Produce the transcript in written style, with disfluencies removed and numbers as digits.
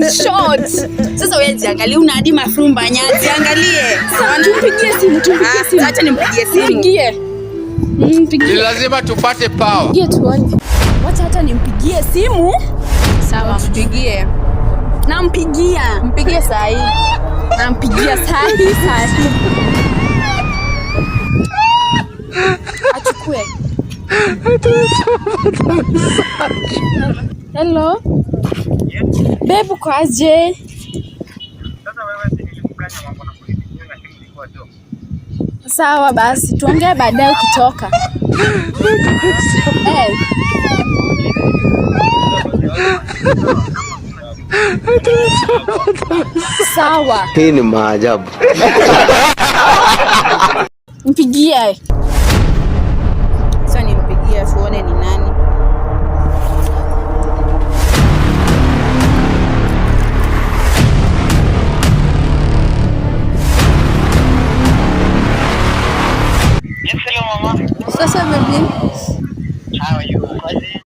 Short. Sasa wewe jiangalie, una hadi mafumba nyazi, angalie. Tumpigie simu. Acha nimpigie simu. Mpigie. Ni lazima tupate power. Mpigie tuone. Wacha hata nimpigie simu. Sawa, mpigie. Nampigia. Mpigie saa hii. Nampigia saa hii. Achukue. Hello. Babe, uko aje? Sawa basi, tuongee baadaye ukitoka. Sawa. Hii ni maajabu. Mpigie. Sasa nimpigie tuone ni nani. Sasa baby. How are you?